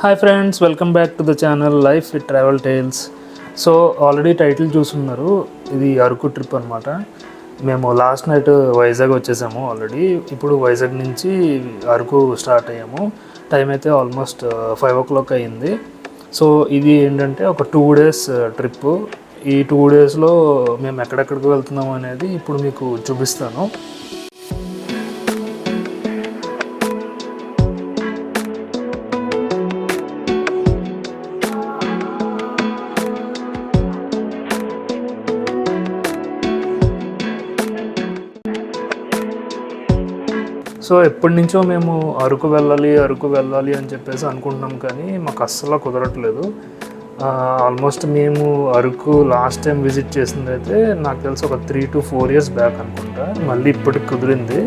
Hi friends, welcome back to the channel life with travel tiles. So already title చూస్తున్నారు, ఇది Araku trip అనమాట. మేము last night Vizag వచ్చేసాము already. ఇప్పుడు వైజాగ్ నుంచి అరకు స్టార్ట్ అయ్యాము. టైం అయితే ఆల్మోస్ట్ 5 o'clock అయ్యింది. సో ఇది ఏంటంటే ఒక 2 days ట్రిప్. ఈ 2 daysలో మేము ఎక్కడెక్కడికి వెళ్తున్నాము అనేది ఇప్పుడు మీకు చూపిస్తాను. సో ఎప్పటి నుంచో మేము అరకు వెళ్ళాలి అని చెప్పేసి అనుకుంటున్నాం, కానీ మాకు అస్సలు కుదరట్లేదు. ఆల్మోస్ట్ మేము అరకు లాస్ట్ టైం విజిట్ చేసింది అయితే నాకు తెలిసి ఒక 3 to 4 years బ్యాక్ అనుకుంటా. మళ్ళీ ఇప్పటికి కుదిరింది.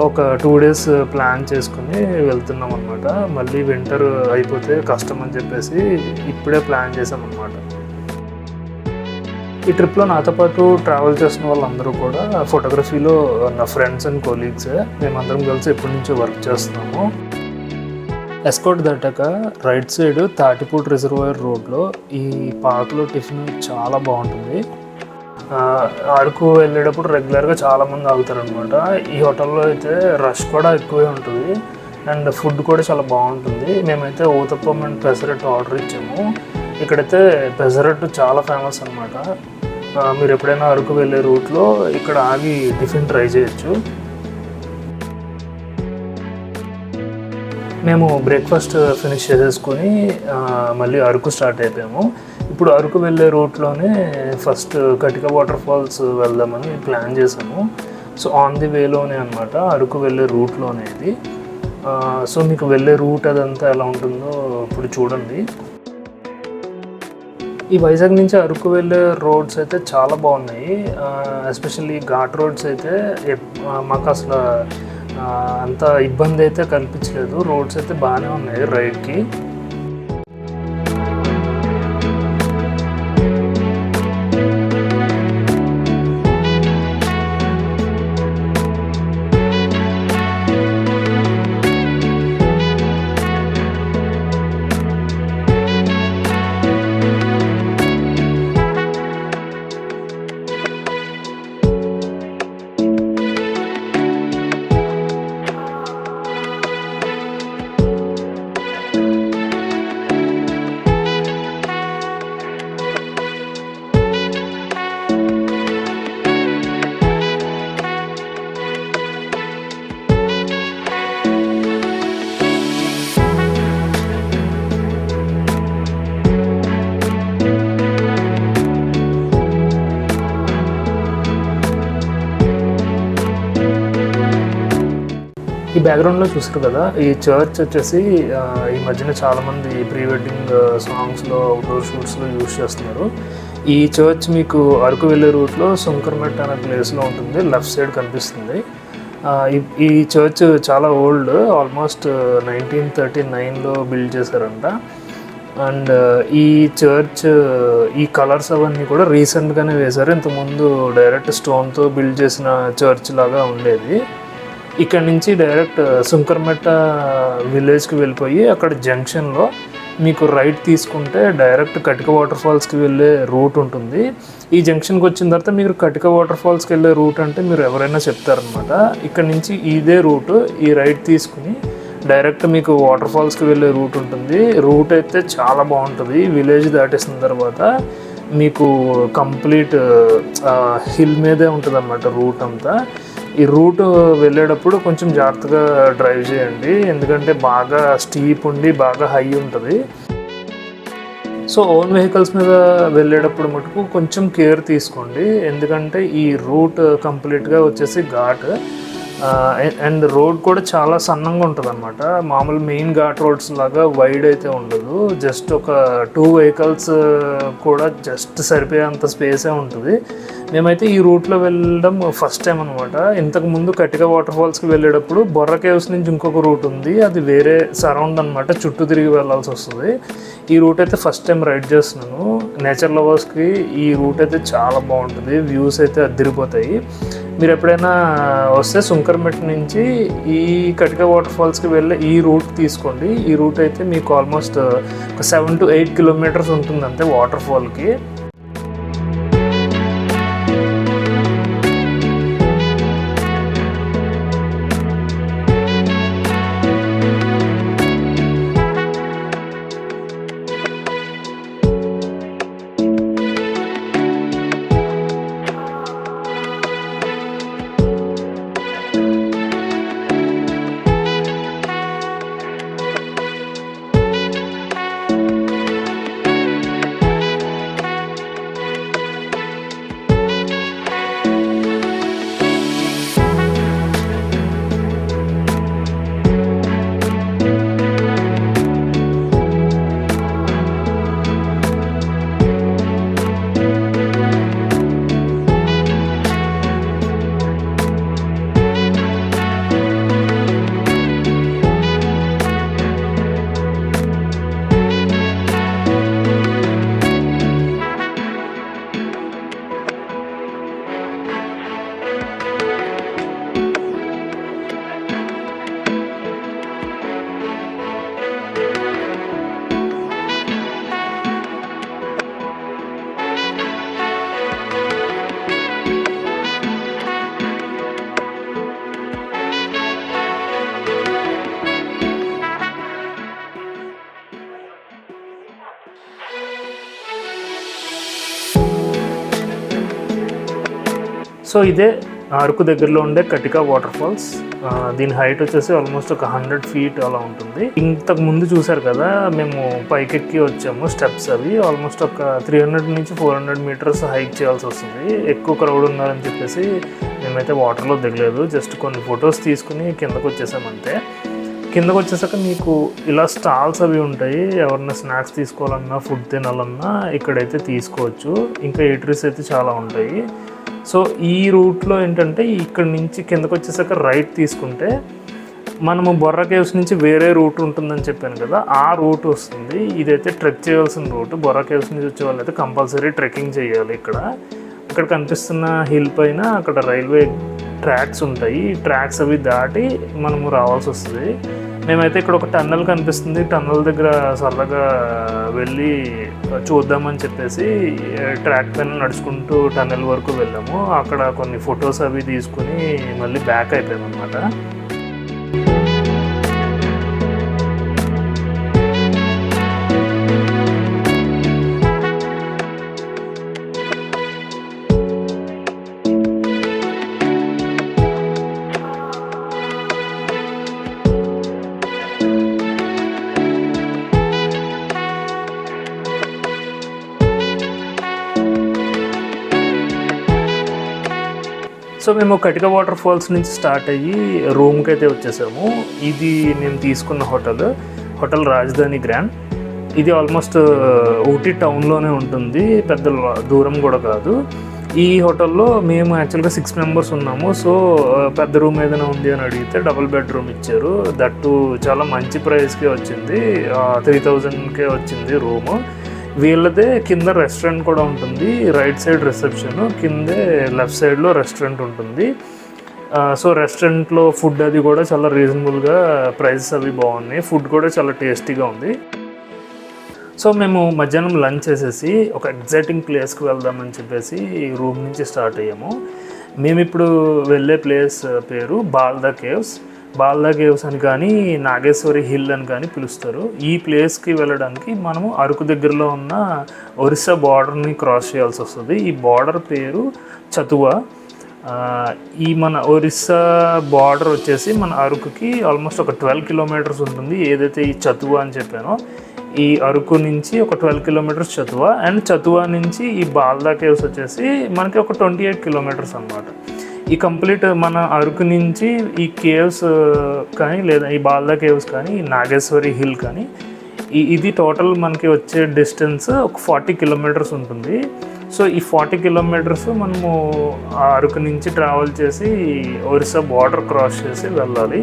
ఒక 2 days ప్లాన్ చేసుకుని వెళ్తున్నాం అనమాట. మళ్ళీ వింటర్ అయిపోతే కష్టం అని చెప్పేసి ఇప్పుడే ప్లాన్ చేసాం అనమాట. ఈ ట్రిప్లో నాతో పాటు ట్రావెల్ చేసిన వాళ్ళందరూ కూడా ఫోటోగ్రఫీలో నా ఫ్రెండ్స్ అండ్ కొలీగ్స్. మేమందరం కలిసి ఎప్పటి నుంచో వర్క్ చేస్తున్నాము. ఎస్కార్ట్ దాటాక రైట్ సైడ్ తాటిపూడి రిజర్వాయర్ రోడ్లో ఈ పార్క్లో టిఫిన్ చాలా బాగుంటుంది. అరకు వెళ్ళేటప్పుడు రెగ్యులర్గా చాలామంది ఆగుతారనమాట. ఈ హోటల్లో అయితే రష్ కూడా ఎక్కువే ఉంటుంది అండ్ ఫుడ్ కూడా చాలా బాగుంటుంది. మేమైతే ఊతప్పం అండ్ పెసరట్టు ఆర్డర్ ఇచ్చాము. ఇక్కడైతే పెసరట్టు చాలా ఫేమస్ అనమాట. మీరు ఎప్పుడైనా అరకు వెళ్ళే రూట్లో ఇక్కడ ఆగి టిఫిన్ ట్రై చేయొచ్చు. మేము బ్రేక్ఫాస్ట్ ఫినిష్ చేసేసుకొని మళ్ళీ అరకు స్టార్ట్ అయిపోయాము. ఇప్పుడు అరకు వెళ్ళే రూట్లోనే ఫస్ట్ కటిక వాటర్ ఫాల్స్ వెళ్దామని ప్లాన్ చేసాము. సో ఆన్ ది వేలోనే అనమాట, అరకు వెళ్ళే రూట్లోనే ఇది. సో మీకు వెళ్ళే రూట్ అదంతా ఎలా ఉంటుందో ఇప్పుడు చూడండి. ఈ వైజాగ్ నుంచి అరకు వెళ్ళే రోడ్స్ అయితే చాలా బాగున్నాయి. ఎస్పెషల్లీ ఘాట్ రోడ్స్ అయితే మాకు అసలు అంత ఇబ్బంది అయితే కనిపించలేదు. రోడ్స్ అయితే బాగానే ఉన్నాయి రైడ్కి. ఈ బ్యాక్గ్రౌండ్లో చూస్తారు కదా, ఈ చర్చ్ వచ్చేసి ఈ మధ్యన చాలామంది ప్రీ వెడ్డింగ్ సాంగ్స్లో అవుట్డోర్ షూట్స్లో యూజ్ చేస్తున్నారు. ఈ చర్చ్ మీకు అరకు వెళ్ళే రూట్లో సుంకర్మెట్ అనే ప్లేస్లో ఉంటుంది, లెఫ్ట్ సైడ్ కనిపిస్తుంది. ఈ చర్చ్ చాలా ఓల్డ్, ఆల్మోస్ట్ 1939లో బిల్డ్ చేశారంట. అండ్ ఈ చర్చ్ ఈ కలర్స్ అవన్నీ కూడా రీసెంట్గానే వేశారు. ఇంతకుముందు డైరెక్ట్ స్టోన్తో బిల్డ్ చేసిన చర్చ్ లాగా ఉండేది. ఇక్కడ నుంచి డైరెక్ట్ సుంకర్మెట్ట విలేజ్కి వెళ్ళిపోయి అక్కడ జంక్షన్లో మీకు రైట్ తీసుకుంటే డైరెక్ట్ కటిక వాటర్ ఫాల్స్కి వెళ్ళే రూట్ ఉంటుంది. ఈ జంక్షన్కి వచ్చిన తర్వాత మీరు కటిక వాటర్ ఫాల్స్కి వెళ్ళే రూట్ అంటే మీరు ఎవరైనా చెప్తారనమాట. ఇక్కడ నుంచి ఇదే రూట్, ఈ రైట్ తీసుకుని డైరెక్ట్ మీకు వాటర్ ఫాల్స్కి వెళ్ళే రూట్ ఉంటుంది. రూట్ అయితే చాలా బాగుంటుంది. విలేజ్ దాటేసిన తర్వాత మీకు కంప్లీట్ హిల్ మీదే ఉంటుంది అన్నమాట రూట్ అంతా. ఈ రూట్ వెళ్ళేటప్పుడు కొంచెం జాగ్రత్తగా డ్రైవ్ చేయండి, ఎందుకంటే బాగా స్టీప్ ఉండి బాగా హై ఉంటుంది. సో ఓన్ వెహికల్స్ మీద వెళ్ళేటప్పుడు మటుకు కొంచెం కేర్ తీసుకోండి, ఎందుకంటే ఈ రూట్ కంప్లీట్గా వచ్చేసి ఘాట్ అండ్ రోడ్ కూడా చాలా సన్నంగా ఉంటుంది అనమాట. మామూలు మెయిన్ ఘాట్ రోడ్స్ లాగా వైడ్ అయితే ఉండదు. జస్ట్ ఒక 2 vehicles కూడా జస్ట్ సరిపోయేంత స్పేసే ఉంటుంది. మేమైతే ఈ రూట్లో వెళ్ళడం ఫస్ట్ టైం అనమాట. ఇంతకుముందు కటిక వాటర్ ఫాల్స్కి వెళ్ళేటప్పుడు బొర్రా కేవ్స్ నుంచి ఇంకొక రూట్ ఉంది, అది వేరే సరౌండ్ అనమాట, చుట్టూ తిరిగి వెళ్ళాల్సి వస్తుంది. ఈ రూట్ అయితే ఫస్ట్ టైం రైడ్ చేస్తున్నాను. నేచర్ లవర్స్కి ఈ రూట్ అయితే చాలా బాగుంటుంది, వ్యూస్ అయితే అదిరిపోతాయి. మీరు ఎప్పుడైనా వస్తే సుంకర్మెట్ నుంచి ఈ కటిక వాటర్ ఫాల్స్కి వెళ్ళే ఈ రూట్ తీసుకోండి. ఈ రూట్ అయితే మీకు ఆల్మోస్ట్ ఒక 7 to 8 కిలోమీటర్స్ ఉంటుంది అంతే వాటర్ ఫాల్కి. సో ఇదే అరకు దగ్గరలో ఉండే కటిక వాటర్ ఫాల్స్. దీని హైట్ వచ్చేసి ఆల్మోస్ట్ ఒక 100 feet అలా ఉంటుంది. ఇంతకు ముందు చూసారు కదా మేము పైకెక్కి వచ్చాము స్టెప్స్, అవి ఆల్మోస్ట్ ఒక 300 నుంచి 400 meters హైక్ చేయాల్సి వస్తుంది. ఎక్కువ క్రౌడ్ ఉన్నారని చెప్పేసి మేమైతే వాటర్లో దిగలేదు, జస్ట్ కొన్ని ఫొటోస్ తీసుకుని కిందకు వచ్చేసామంతే. కిందకు వచ్చేసాక మీకు ఇలా స్టాల్స్ అవి ఉంటాయి, ఎవరైనా స్నాక్స్ తీసుకోవాలన్నా ఫుడ్ తినాలన్నా ఇక్కడైతే తీసుకోవచ్చు. ఇంకా ఎయిటరీస్ అయితే చాలా ఉంటాయి. సో ఈ రూట్లో ఏంటంటే ఇక్కడ నుంచి కిందకు వచ్చేసాక రైట్ తీసుకుంటే మనము బొర్రా కేవ్స్ నుంచి వేరే రూట్ ఉంటుందని చెప్పాను కదా, ఆ రూట్ వస్తుంది. ఇదైతే ట్రెక్ చేయాల్సిన రూట్. బొర్రా కేవ్స్ నుంచి వచ్చే వాళ్ళైతే కంపల్సరీ ట్రెక్కింగ్ చేయాలి. ఇక్కడ కనిపిస్తున్న హిల్ పైన అక్కడ రైల్వే ట్రాక్స్ ఉంటాయి, ట్రాక్స్ అవి దాటి మనము రావాల్సి వస్తుంది. మేమైతే ఇక్కడ ఒక టన్నల్ కనిపిస్తుంది, టన్నల్ దగ్గర సరదాగా వెళ్ళి చూద్దామని చెప్పేసి ట్రాక్ పైన నడుచుకుంటూ టన్నల్ వరకు వెళ్ళాము. అక్కడ కొన్ని ఫొటోస్ అవి తీసుకుని మళ్ళీ బ్యాక్ అయిపోయాము అనమాట. సో మేము కటిక వాటర్ ఫాల్స్ నుంచి స్టార్ట్ అయ్యి రూమ్కి అయితే వచ్చేసాము. ఇది మేము తీసుకున్న హోటల్ రాజధాని గ్రాండ్. ఇది ఆల్మోస్ట్ ఊటీ టౌన్లోనే ఉంటుంది, పెద్ద దూరం కూడా కాదు. ఈ హోటల్లో మేము యాక్చువల్గా 6 members ఉన్నాము. సో పెద్ద రూమ్ ఏదైనా ఉంది అని అడిగితే డబుల్ బెడ్రూమ్ ఇచ్చారు. దట్టు చాలా మంచి ప్రైస్కే వచ్చింది, 3000కే వచ్చింది రూము. వీళ్ళదే కింద రెస్టారెంట్ కూడా ఉంటుంది, రైట్ సైడ్ రిసెప్షన్, కిందే లెఫ్ట్ సైడ్లో రెస్టారెంట్ ఉంటుంది. సో రెస్టారెంట్లో ఫుడ్ అది కూడా చాలా రీజనబుల్గా, ప్రైసెస్ అవి బాగున్నాయి, ఫుడ్ కూడా చాలా టేస్టీగా ఉంది. సో మేము మధ్యాహ్నం లంచ్ చేసేసి ఒక ఎగ్జైటింగ్ ప్లేస్కి వెళ్దామని చెప్పేసి రూమ్ నుంచి స్టార్ట్ అయ్యాము. మేము ఇప్పుడు వెళ్ళే ప్లేస్ పేరు బాల్దా కేవ్స్ అని కానీ నాగేశ్వరి హిల్ అని కానీ పిలుస్తారు. ఈ ప్లేస్కి వెళ్ళడానికి మనము అరకు దగ్గరలో ఉన్న ఒరిస్సా బార్డర్ని క్రాస్ చేయాల్సి వస్తుంది. ఈ బార్డర్ పేరు చతువా. ఈ మన ఒరిస్సా బార్డర్ వచ్చేసి మన అరకుకి ఆల్మోస్ట్ ఒక 12 kilometers ఉంటుంది. ఏదైతే ఈ చతువా అని చెప్పానో, ఈ అరకు నుంచి ఒక 12 kilometers చతువా, అండ్ చతువా నుంచి ఈ బాల్దా కేవ్స్ వచ్చేసి మనకి ఒక 28 kilometers అన్నమాట. ఈ కంప్లీట్ మన అరకు నుంచి ఈ కేవ్స్ కానీ లేదా ఈ బాల్దా కేవ్స్ కానీ ఈ నాగేశ్వరి హిల్ కానీ ఇది టోటల్ మనకి వచ్చే డిస్టెన్స్ ఒక 40 kilometers ఉంటుంది. సో ఈ 40 కిలోమీటర్స్ మనము అరకు నుంచి ట్రావెల్ చేసి ఒరిస్సా బార్డర్ క్రాస్ చేసి వెళ్ళాలి.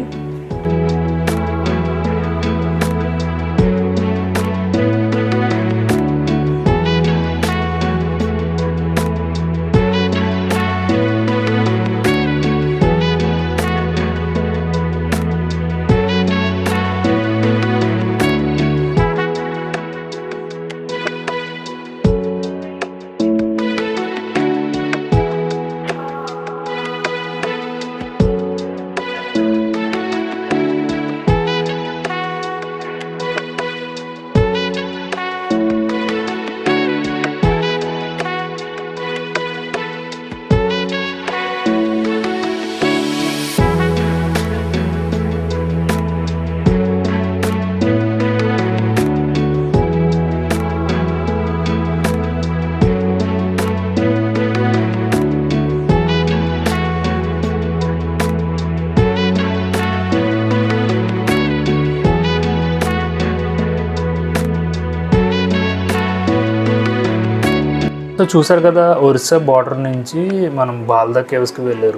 సో చూసారు కదా, ఒరిస్సా బార్డర్ నుంచి మనం బాల్దా కేవ్స్కి వెళ్ళే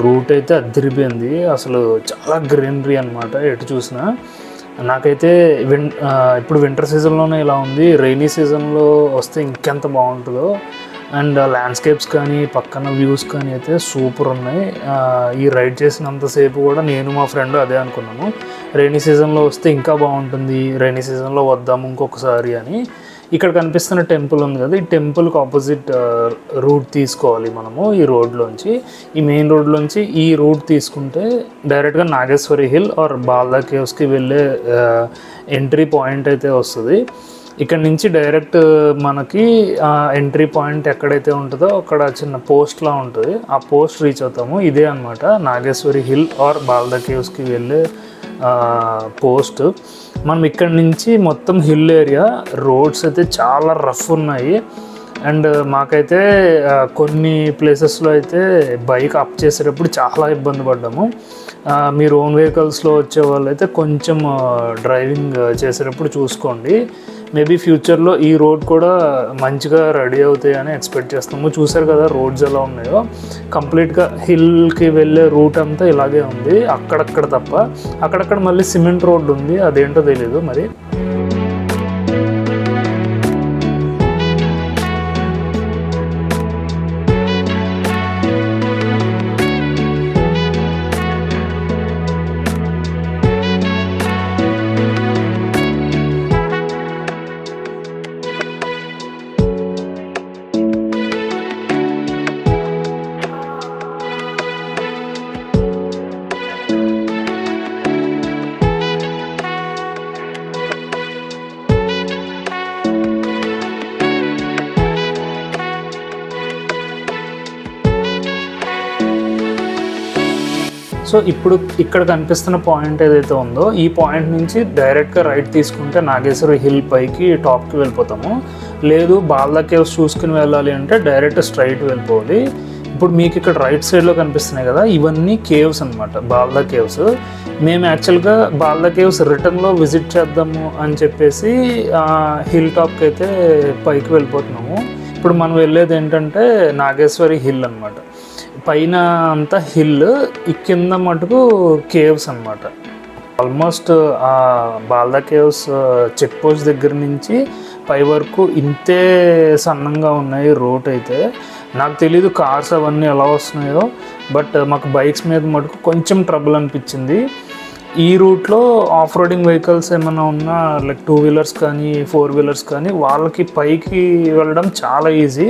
రూట్ అయితే అదిరిపోయింది. అసలు చాలా గ్రీనరీ అనమాట ఎటు చూసినా. నాకైతే ఇప్పుడు వింటర్ సీజన్లోనే ఇలా ఉంది, రైనీ సీజన్లో వస్తే ఇంకెంత బాగుంటుందో. అండ్ ల్యాండ్స్కేప్స్ కానీ పక్కన వ్యూస్ కానీ అయితే సూపర్ ఉన్నాయి. ఈ రైడ్ చేసినంతసేపు కూడా నేను మా ఫ్రెండ్ అదే అనుకున్నాము, రైనీ సీజన్లో వస్తే ఇంకా బాగుంటుంది, రైనీ సీజన్లో వద్దాము ఇంకొకసారి అని. ఇక్కడ కనిపిస్తున్న టెంపుల్ ఉంది కదా, ఈ టెంపుల్కి ఆపోజిట్ రూట్ తీసుకోవాలి మనము. ఈ రోడ్లోంచి, ఈ మెయిన్ రోడ్లోంచి ఈ రూట్ తీసుకుంటే డైరెక్ట్గా నాగేశ్వరి హిల్ ఆర్ బాల్దా కేవ్స్కి వెళ్ళే ఎంట్రీ పాయింట్ అయితే వస్తుంది. ఇక్కడ నుంచి డైరెక్ట్ మనకి ఎంట్రీ పాయింట్ ఎక్కడైతే ఉంటుందో అక్కడ చిన్న పోస్ట్లా ఉంటుంది, ఆ పోస్ట్ రీచ్ అవుతాము. ఇదే అనమాట నాగేశ్వరి హిల్ ఆర్ బాల్దా కేవ్స్కి వెళ్ళే పోస్ట్. మనం ఇక్కడ నుంచి మొత్తం హిల్ ఏరియా, రోడ్స్ అయితే చాలా రఫ్ ఉన్నాయి. అండ్ మాకైతే కొన్ని ప్లేసెస్లో అయితే బైక్ అప్ చేసేటప్పుడు చాలా ఇబ్బంది పడ్డాము. మీరు ఓన్ వెహికల్స్లో వచ్చే వాళ్ళు అయితే కొంచెం డ్రైవింగ్ చేసేటప్పుడు చూసుకోండి. మేబీ ఫ్యూచర్లో ఈ రోడ్ కూడా మంచిగా రెడీ అవుతాయని ఎక్స్పెక్ట్ చేస్తాము. చూసారు కదా రోడ్స్ ఎలా ఉన్నాయో, కంప్లీట్గా హిల్కి వెళ్ళే రూట్ అంతా ఇలాగే ఉంది, అక్కడక్కడ తప్ప. అక్కడక్కడ మళ్ళీ సిమెంట్ రోడ్ ఉంది, అదేంటో తెలీదు మరి. సో ఇప్పుడు ఇక్కడ కనిపిస్తున్న పాయింట్ ఏదైతే ఉందో, ఈ పాయింట్ నుంచి డైరెక్ట్గా రైట్ తీసుకుంటే నాగేశ్వరి హిల్ పైకి టాప్కి వెళ్ళిపోతాము. లేదు బాల్దా కేవ్స్ చూసుకుని వెళ్ళాలి అంటే డైరెక్ట్ స్ట్రైట్ వెళ్ళిపోవాలి. ఇప్పుడు మీకు ఇక్కడ రైట్ సైడ్లో కనిపిస్తున్నాయి కదా, ఇవన్నీ కేవ్స్ అనమాట, బాల్దా కేవ్స్. మేము యాక్చువల్గా బాల్దా కేవ్స్ రిటర్న్లో విజిట్ చేద్దాము అని చెప్పేసి హిల్ టాప్కి అయితే పైకి వెళ్ళిపోతున్నాము. ఇప్పుడు మనం వెళ్ళేది ఏంటంటే నాగేశ్వరి హిల్ అనమాట. పైన అంతా హిల్, ఈ కింద మటుకు కేవ్స్ అనమాట. ఆల్మోస్ట్ ఆ బాల్దా కేవ్స్ చెక్ పోస్ట్ దగ్గర నుంచి పై వరకు ఇంతే సన్నంగా ఉన్నాయి రోడ్ అయితే. నాకు తెలీదు కార్స్ అవన్నీ ఎలా వస్తున్నాయో, బట్ మాకు బైక్స్ మీద మటుకు కొంచెం ట్రబుల్ అనిపించింది. ఈ రూట్లో ఆఫ్ రోడింగ్ వెహికల్స్ ఏమైనా ఉన్నా, లైక్ 2 వీలర్స్ కానీ 4 వీలర్స్ కానీ, వాళ్ళకి పైకి వెళ్ళడం చాలా ఈజీ.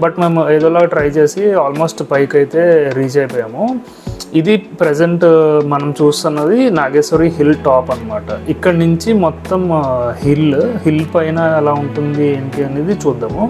బట్ మేము ఏదోలా ట్రై చేసి ఆల్మోస్ట్ పైకి అయితే రీచ్ అయిపోయాము. ఇది ప్రజెంట్ మనం చూస్తున్నది నాగేశ్వరి హిల్ టాప్ అనమాట. ఇక్కడ నుంచి మొత్తం హిల్ పైన ఎలా ఉంటుంది ఏంటి అనేది చూద్దాము.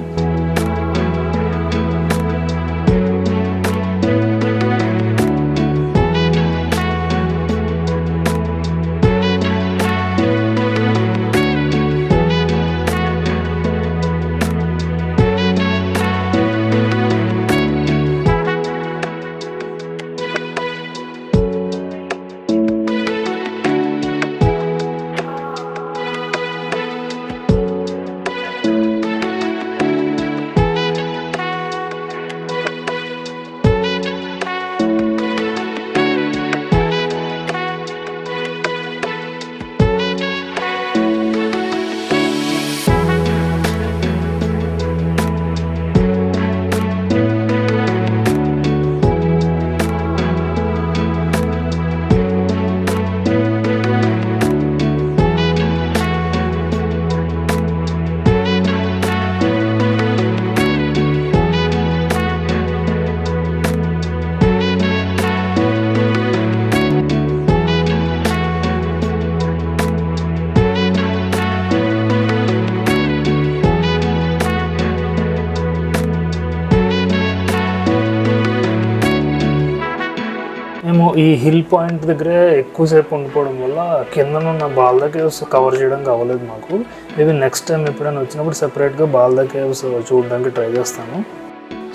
మేము ఈ హిల్ పాయింట్ దగ్గరే ఎక్కువసేపు ఉండిపోవడం వల్ల కిందనున్న బాల్దా కేవ్స్ కవర్ చేయడానికి అవ్వలేదు మాకు. మేబీ నెక్స్ట్ టైం ఎప్పుడైనా వచ్చినప్పుడు సెపరేట్గా బాల్దా కేవ్స్ చూడడానికి ట్రై చేస్తాను.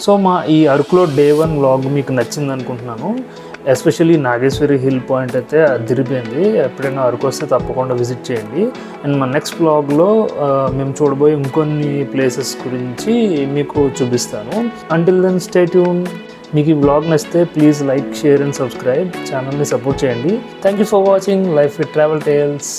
సో మా ఈ అరకులో డే 1 వ్లాగ్ మీకు నచ్చింది అనుకుంటున్నాను. ఎస్పెషల్లీ నాగేశ్వరి హిల్ పాయింట్ అయితే అదిరిపోయింది. ఎప్పుడైనా అరకు వస్తే తప్పకుండా విజిట్ చేయండి. అండ్ మా నెక్స్ట్ వ్లాగ్లో మేము చూడబోయే ఇంకొన్ని ప్లేసెస్ గురించి మీకు చూపిస్తాను. Until then stay tune. మీకు ఈ వ్లాగ్ నచ్చితే please like, share and subscribe. ఛానల్ని సపోర్ట్ చేయండి. Thank you for watching life with travel tiles.